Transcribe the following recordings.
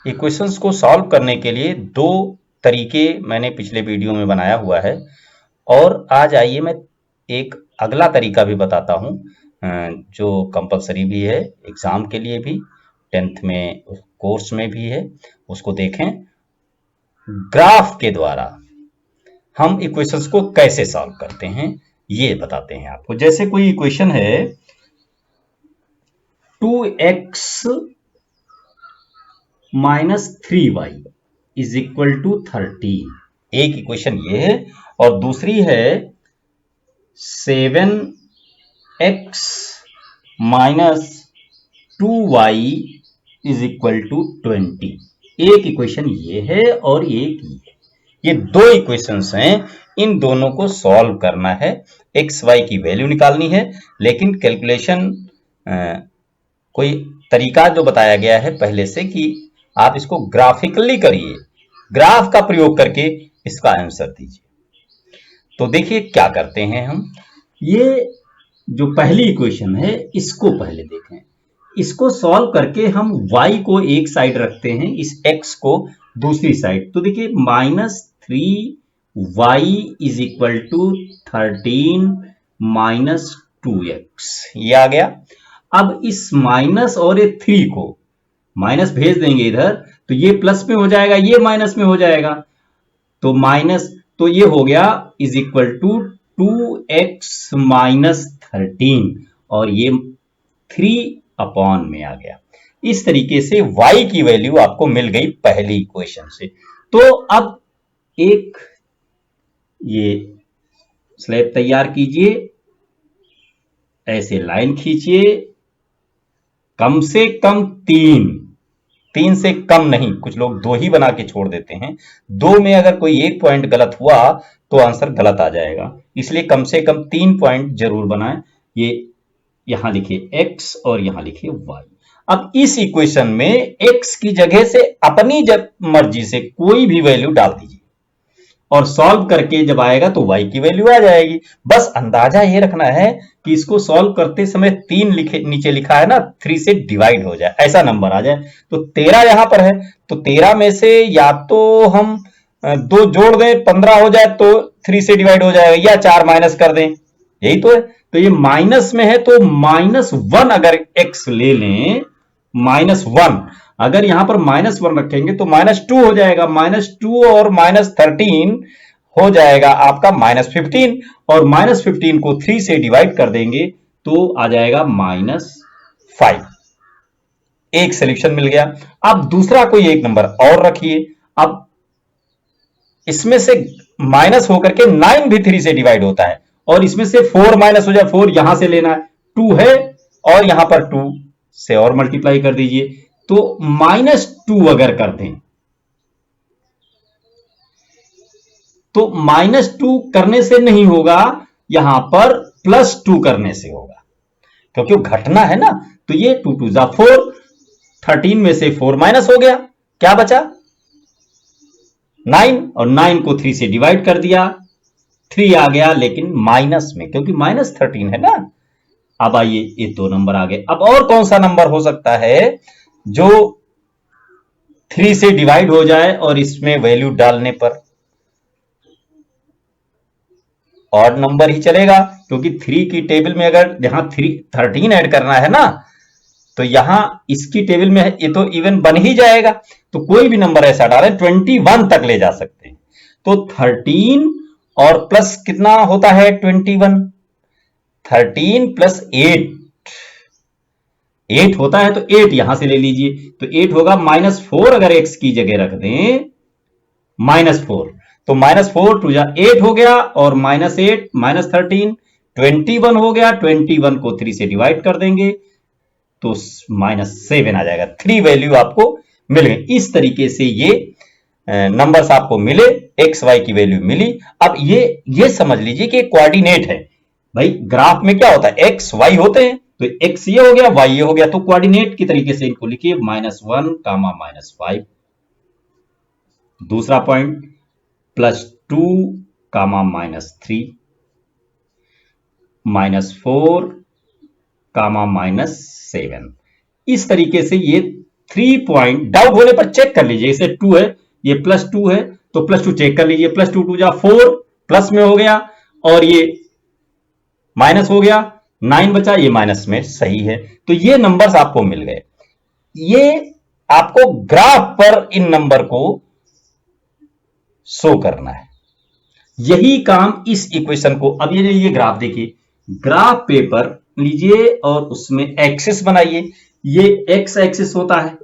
Equations को solve करने के लिए दो तरीके मैंने पिछले वीडियो में बनाया हुआ है और आज आइए मैं एक अगला तरीका भी बताता हूँ जो कंपलसरी भी है एग्जाम के लिए भी, 10th में कोर्स में भी है। उसको देखें। ग्राफ के द्वारा हम इक्वेशंस को कैसे सॉल्व करते हैं ये बताते हैं आपको। जैसे कोई इक्वेशन है 2x minus 3y is equal to 13, एक इक्वेशन ये है और दूसरी है 7x minus 2y is equal to 20। एक इक्वेशन ये है और एक ये दो इक्वेशंस हैं। इन दोनों को सॉल्व करना है, एक्स वाई की वैल्यू निकालनी है, लेकिन कैलकुलेशन कोई तरीका जो बताया गया है पहले से कि आप इसको ग्राफिकली करिए, ग्राफ का प्रयोग करके इसका आंसर दीजिए। तो देखिए क्या करते हैं हम। ये जो पहली इक्वेशन है इसको पहले देखें। इसको सॉल्व करके हम y को एक साइड रखते हैं, इस x को दूसरी साइड। तो देखिए -3y is equal to 13 minus 2x, ये आ गया। अब इस माइनस और ये 3 को माइनस भेज देंगे इधर, तो ये प्लस में हो जाएगा, ये माइनस में हो जाएगा। तो माइनस, तो ये हो गया is equal to 2x minus 13 और ये 3 अपॉन में आ गया। इस तरीके से y की वैल्यू आपको मिल गई पहली इक्वेशन से। तो अब एक ये स्लैब तैयार कीजिए, ऐसे लाइन खींचिए, कम से कम 3 से कम नहीं, कुछ लोग 2 ही बना के छोड़ देते हैं। 2 में अगर कोई एक पॉइंट गलत हुआ तो आंसर गलत आ जाएगा, इसलिए कम से कम 3 पॉइंट जरूर बनाएं। ये यहां लिखिए x और यहां लिखिए y। अब इस इक्वेशन में x की जगह से अपनी मर्जी से कोई भी वैल्यू डाल दीजिए और सॉल्व करके जब आएगा तो y की वैल्यू आ जाएगी। बस अंदाजा ये रखना है कि इसको सॉल्व करते समय 3 नीचे लिखा है ना, 3 से डिवाइड हो जाए, ऐसा नंबर आ जाए। तो 13 यहां पर है, तो 13 में से या तो हम 2 जोड़ दें 15 हो जाए तो 3 से डिवाइड हो जाएगा, या 4 माइनस कर दें, यही तो है। तो ये माइनस में है तो -1 अगर x ले लें, -1 अगर यहां पर -1 रखेंगे तो -2 हो जाएगा, -2 और -13 हो जाएगा आपका -15 और -15 को 3 से डिवाइड कर देंगे तो आ जाएगा -5। एक सोल्यूशन मिल गया। अब दूसरा कोई एक नंबर और रखिए। अब इसमें से माइनस होकर के 9 भी 3 से डिवाइड होता है और इसमें से 4 माइनस हो जाए, 4 यहां से लेना है, 2 है और यहां पर 2 से और मल्टीप्लाई कर दीजिए। तो -2 अगर कर दें तो -2 करने से नहीं होगा, यहां पर +2 करने से होगा, क्योंकि वो घटना है ना। तो ये 2 2 जा 4, 13 में से 4 माइनस हो गया, क्या बचा 9 और 9 को 3 से डिवाइड कर दिया, 3 आ गया लेकिन माइनस में, क्योंकि -13 है ना। अब आइए ये 2 नंबर आ गए। अब और कौन सा नंबर हो सकता है जो 3 से डिवाइड हो जाए और इसमें वैल्यू डालने पर ऑड नंबर ही चलेगा, क्योंकि 3 की टेबल में अगर यहां 13 ऐड करना है ना, तो यहां इसकी टेबल में ये तो इवन बन ही जाएगा। तो कोई भी नंबर ऐसा डालें 21 तक ले जा सकते हैं। तो 13 और प्लस कितना होता है 21, 13 प्लस 8 होता है, तो 8 यहां से ले लीजिए। तो 8 होगा -4, अगर x की जगह रख दें -4 तो -4 टू जा 8 हो गया और -8 -13 21 हो गया। 21 को 3 से डिवाइड कर देंगे तो -7 आ जाएगा। 3 वैल्यू आपको मिल गई। इस तरीके से ये नंबर्स आपको मिले, एक्स वाई की वैल्यू मिली। अब ये समझ लीजिए कि कोऑर्डिनेट है। भाई ग्राफ में क्या होता है, एक्स वाई होते हैं, तो एक्स ये हो गया वाई ये हो गया, तो कोऑर्डिनेट की तरीके से इनको लिखिए -1 -5। दूसरा पॉइंट +2 -3 -4 -7। इस तरीके से ये 3 पॉइंट, डाउट होने पर चेक कर लीजिए, जैसे 2 है, ये +2 है तो +2 चेक कर लीजिए, +2 2 जा 4, प्लस में हो गया, और ये माइनस हो गया, 9 बचा, ये माइनस में सही है। तो ये नंबर्स आपको मिल गए। ये आपको ग्राफ पर इन नंबर को शो करना है। यही काम इस इक्वेशन को, अब ये ग्राफ देखिए, ग्राफ पेपर लीजिए और उसमें एक्सिस बनाइए। ये एक्स एक्सिस होता है,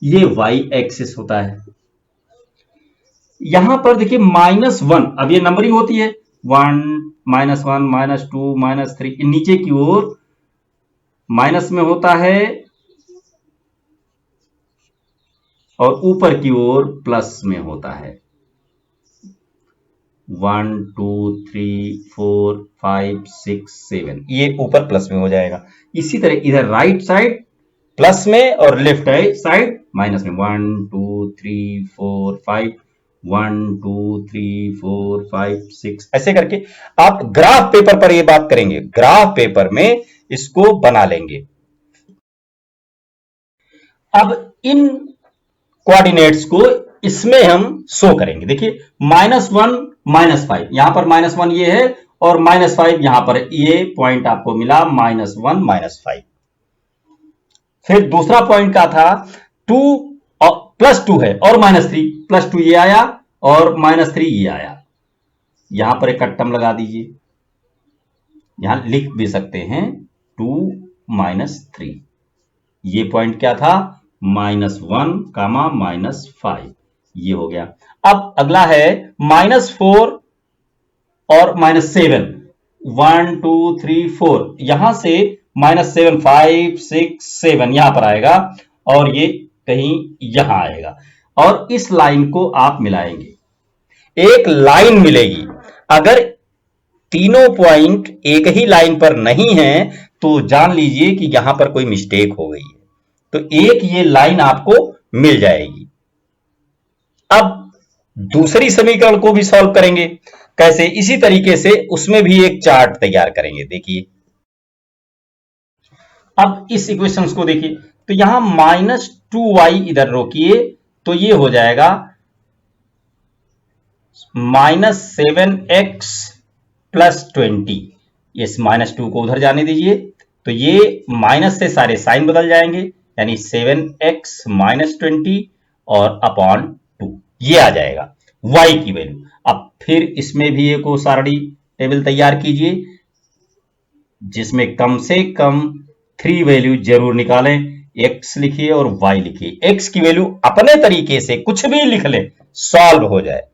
ये वाई एक्सिस होता है। यहां पर देखिए -1, अब ये नंबरिंग होती है, 1 -1 -2 -3, नीचे की ओर माइनस में होता है और ऊपर की ओर प्लस में होता है। 1 2 3 4 5 6 7, ये ऊपर प्लस में हो जाएगा। इसी तरह इधर राइट साइड प्लस में और लेफ्ट साइड माइनस में, 1 2 3 4 5, 1 2 3 4 5 6, ऐसे करके आप ग्राफ पेपर पर ये बात करेंगे, ग्राफ पेपर में इसको बना लेंगे। अब इन कोऑर्डिनेट्स को इसमें हम शो करेंगे। देखिए -1 -5, यहां पर -1 ये है और -5 यहां पर, ये पॉइंट आपको मिला -1 -5। फिर दूसरा पॉइंट क्या था, 2 और +2 है और -3, +2 ये आया और -3 ये आया। यहां पर एक टर्म लगा दीजिए, यहां लिख भी सकते हैं 2 -3। ये पॉइंट क्या था, -1 -5, ये हो गया। अब अगला है -4 और -7, 1 2 3 4, यहां से -7 5 6 7 यहां पर आएगा और ये कहीं यहां आएगा, और इस लाइन को आप मिलाएंगे, एक लाइन मिलेगी। अगर तीनों पॉइंट एक ही लाइन पर नहीं है तो जान लीजिए कि यहां पर कोई मिस्टेक हो गई है, तो एक ये लाइन आपको मिल जाएगी। अब दूसरी समीकरण को भी सॉल्व करेंगे, कैसे, इसी तरीके से उसमें भी एक चार्ट तैयार करेंगे। देखिए अब इस इक्वेशंस को देखिए, तो यहां -2y इधर रोकिए, तो ये हो जाएगा -7x + 20, इस -2 को उधर जाने दीजिए, तो ये माइनस से सारे साइन बदल जाएंगे, यानी 7x - 20 और अपॉन 2, ये आ जाएगा y की वैल्यू। अब फिर इसमें भी एक सारणी टेबल तैयार कीजिए जिसमें कम से कम 3 वैल्यू जरूर निकालें, x लिखिए और y लिखिए, x की वैल्यू अपने तरीके से कुछ भी लिख लें, सॉल्व हो जाए।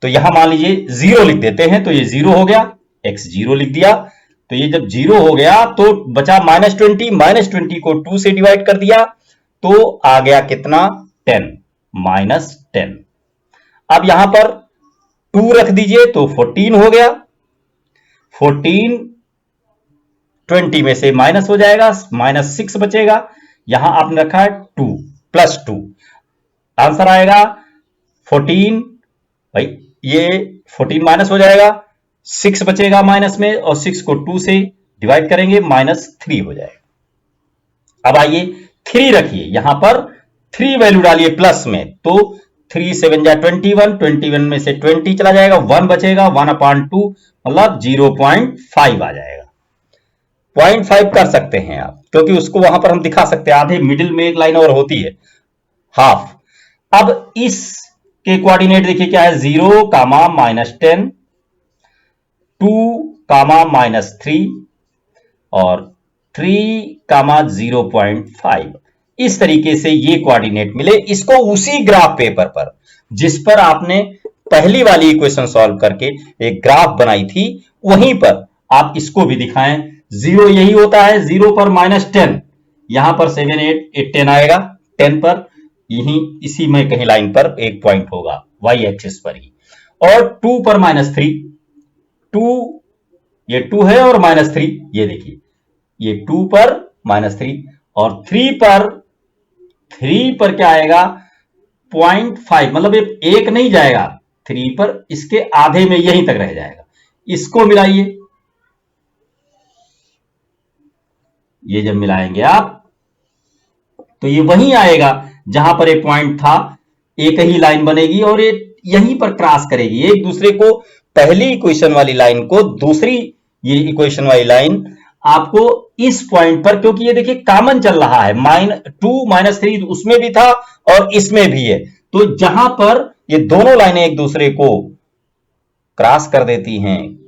तो यहां मान लीजिए 0 लिख देते हैं, तो ये 0 हो गया, x 0 लिख दिया, तो ये जब 0 हो गया तो बचा -20, -20 को 2 से डिवाइड कर दिया तो आ गया कितना, 10, -10। अब यहां पर 2 रख दीजिए तो 14 हो गया, 14 20 में से माइनस हो जाएगा, -6 बचेगा, यहां आपने रखा है 2 + 2, आंसर आएगा 14, भाई ये 14 माइनस हो जाएगा, 6 बचेगा माइनस में, और 6 को 2 से डिवाइड करेंगे, -3 हो जाएगा। अब आइए 3 रखिए, यहां पर 3 वैल्यू डालिए प्लस में, तो 3 7 जा 21, 21 में से 20 चला जाएगा, 1 बचेगा, 1/2 मतलब 0.5 आ जाएगा। 0.5 कर सकते हैं आप, क्योंकि उसको वहां पर हम दिखा सकते हैं, आधे मिडिल में एक लाइन और होती है, हाफ। अब इस के कोऑर्डिनेट देखिए क्या है, 0, -10, 2, -3 और 3, 0.5, इस तरीके से ये कोऑर्डिनेट मिले। इसको उसी ग्राफ पेपर पर जिस पर आपने पहली वाली इक्वेशन सॉल्व करके एक ग्राफ बनाई थी, वहीं पर आप इसको भी दिखाएं। 0 यही होता है, 0 पर -10, यहां पर 7 8 10 आएगा, 10 पर यही इसी में कहीं लाइन पर एक पॉइंट होगा y एक्सिस पर ही, और 2 पर -3, 2 ये 2 है और -3, ये देखिए ये 2 पर -3, और 3 पर क्या आएगा, 0.5, मतलब ये एक नहीं जाएगा 3 पर, इसके आधे में यहीं तक रह जाएगा। इसको मिलाइए, ये जब मिलाएंगे आप तो ये वहीं आएगा जहां पर एक पॉइंट था, एक ही लाइन बनेगी और ये यहीं पर क्रॉस करेगी एक दूसरे को। पहली इक्वेशन वाली लाइन को दूसरी ये इक्वेशन वाली लाइन आपको इस पॉइंट पर, क्योंकि ये देखिए कॉमन चल रहा है, -2 -3 उसमें भी था और इसमें भी है, तो जहां पर ये दोनों लाइनें एक दूसरे को क्रॉस कर देती हैं,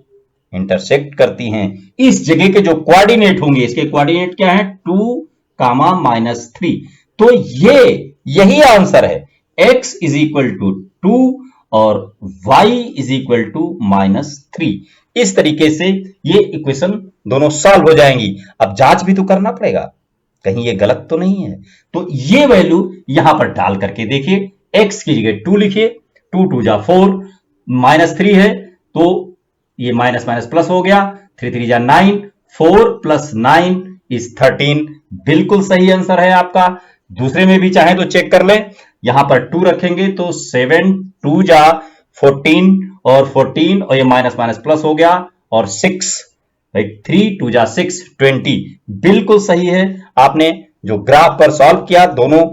इंटरसेक्ट करती हैं, इस जगह के जो कोऑर्डिनेट होंगे, इसके कोऑर्डिनेट क्या है 2, -3, तो यही आंसर है। x इज इक्वल टू 2 और y इज इक्वल टू -3। इस तरीके से ये इक्वेशन दोनों सॉल्व हो जाएंगी। अब जांच भी तो करना पड़ेगा, कहीं ये गलत तो नहीं है। तो ये वैल्यू यहां पर डाल करके देखिए, x की जगह 2 लिखिए, 2 2 जा 4, -3 है तो ये माइनस माइनस प्लस हो गया, 3 3 जा 9, 4 + 9 इज 13। बिल्कुल सही आंसर है आपका। दूसरे में भी चाहे तो चेक कर लें, यहां पर 2 रखेंगे तो 7 2 जा 14 और 14 और ये माइनस माइनस प्लस हो गया और 6, 3 2 जा 6 20। बिल्कुल सही है। आपने जो ग्राफ पर सॉल्व किया, दोनों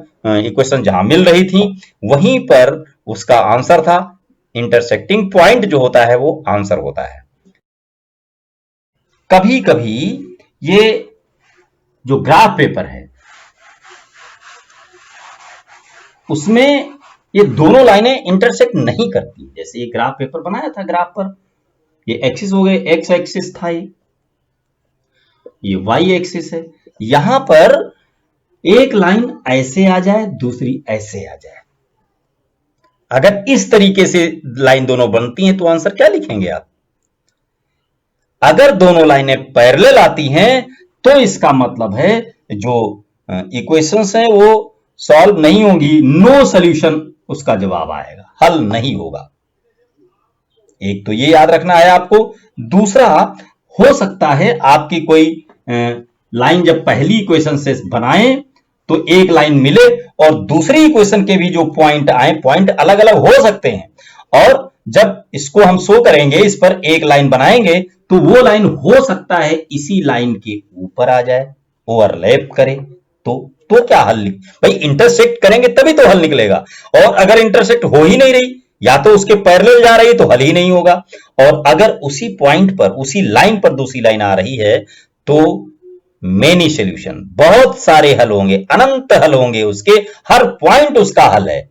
इक्वेशन जहां मिल रही थी वहीं पर उसका आंसर था। इंटरसेक्टिंग पॉइंट जो होता है वो आंसर होता है। कभी कभी ये जो ग्राफ पेपर है उसमें ये दोनों लाइनें इंटरसेक्ट नहीं करती। जैसे ये ग्राफ पेपर बनाया था, ग्राफ पर ये एक्सिस हो गए, एक्स एक्सिस था, ये वाई एक्सिस है। यहां पर एक लाइन ऐसे आ जाए, दूसरी ऐसे आ जाए। अगर इस तरीके से लाइन दोनों बनती हैं तो आंसर क्या लिखेंगे आप? अगर दोनों लाइनें पैरेलल आती हैं तो इसका मतलब है जो इक्वेशंस हैं वो सॉल्व नहीं होंगी, नो सॉल्यूशन उसका जवाब आएगा, हल नहीं होगा। एक तो ये याद रखना है आपको। दूसरा, हो सकता है आपकी कोई लाइन जब पहली इक्वेशन से बनाएं तो एक लाइन मिले और दूसरी इक्वेशन के भी जो पॉइंट आए, पॉइंट अलग अलग हो सकते हैं, और जब इसको हम शो करेंगे, इस पर एक लाइन बनाएंगे तो वो लाइन हो सकता है इसी लाइन के ऊपर आ जाए, ओवरलैप करे, तो क्या हल भाई इंटरसेक्ट करेंगे तभी तो हल निकलेगा। और अगर इंटरसेक्ट हो ही नहीं रही, या तो उसके पैरेलल जा रही है तो हल ही नहीं होगा, और अगर उसी पॉइंट पर, उसी लाइन पर दूसरी लाइन आ रही है तो मेनी सॉल्यूशन, बहुत सारे हल होंगे, अनंत हल होंगे, उसके हर पॉइंट उसका हल है।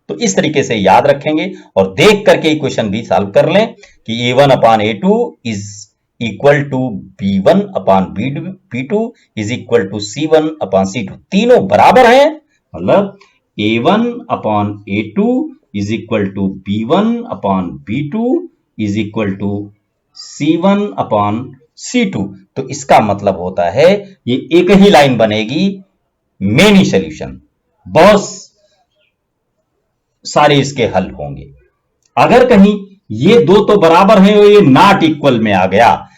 तो इस तरीके से याद रखेंगे और देख करके इक्वेशन भी सॉल्व कर लें कि a1/a2 is equal to b1/b2 is equal to c1/c2। तीनों बराबर हैं, मतलब a1/a2 is equal to b1/b2 is equal to c1/c2। तो इसका मतलब होता है ये एक ही लाइन बनेगी, मेनी सॉल्यूशन, बहुत सारे इसके हल होंगे। अगर कहीं ये दो तो बराबर हैं और ये नॉट इक्वल में आ गया,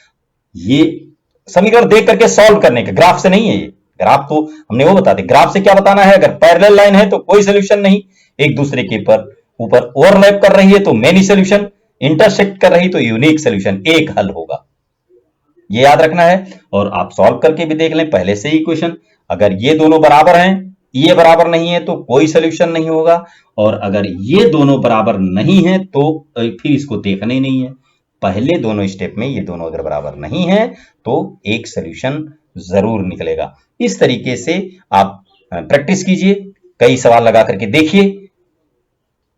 ये समीकरण देख करके सॉल्व करने का, ग्राफ से नहीं है। ये ग्राफ तो हमने वो बताते, ग्राफ से क्या बताना है, अगर पैरेलल लाइन है तो कोई सॉल्यूशन नहीं, एक दूसरे के ऊपर ओवरलैप कर रही है तो मेनी सॉल्यूशन, इंटरसेक्ट कर रही तो यूनिक सॉल्यूशन, एक हल होगा। ये याद रखना है और आप सॉल्व करके भी देख लें पहले से ही क्वेश्चन। अगर ये दोनों बराबर हैं, ये बराबर नहीं है तो कोई सॉल्यूशन नहीं होगा, और अगर ये दोनों बराबर नहीं है तो फिर इसको देखना ही नहीं है। पहले दोनों स्टेप में ये दोनों अगर बराबर नहीं है तो एक सॉल्यूशन जरूर निकलेगा। इस तरीके से आप प्रैक्टिस कीजिए, कई सवाल लगा करके देखिए,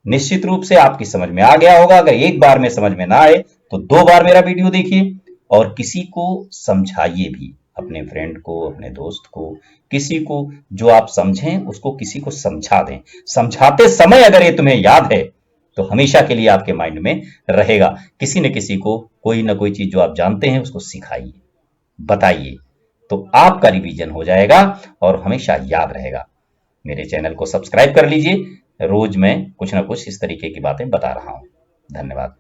निश्चित रूप से आपकी समझ में आ गया होगा। अगर एक बार में समझ में ना आए तो 2 बार मेरा वीडियो देखिए और किसी को समझाइए भी, अपने फ्रेंड को, अपने दोस्त को, किसी को जो आप समझें उसको किसी को समझा दें। समझाते समय अगर ये तुम्हें याद है तो हमेशा के लिए आपके माइंड में रहेगा। किसी न किसी को कोई ना कोई चीज जो आप जानते हैं उसको सिखाइए, बताइए, तो आपका रिवीजन हो जाएगा और हमेशा याद रहेगा। मेरे चैनल को सब्सक्राइब कर लीजिए, रोज मैं कुछ ना कुछ इस तरीके की बातें बता रहा हूं। धन्यवाद।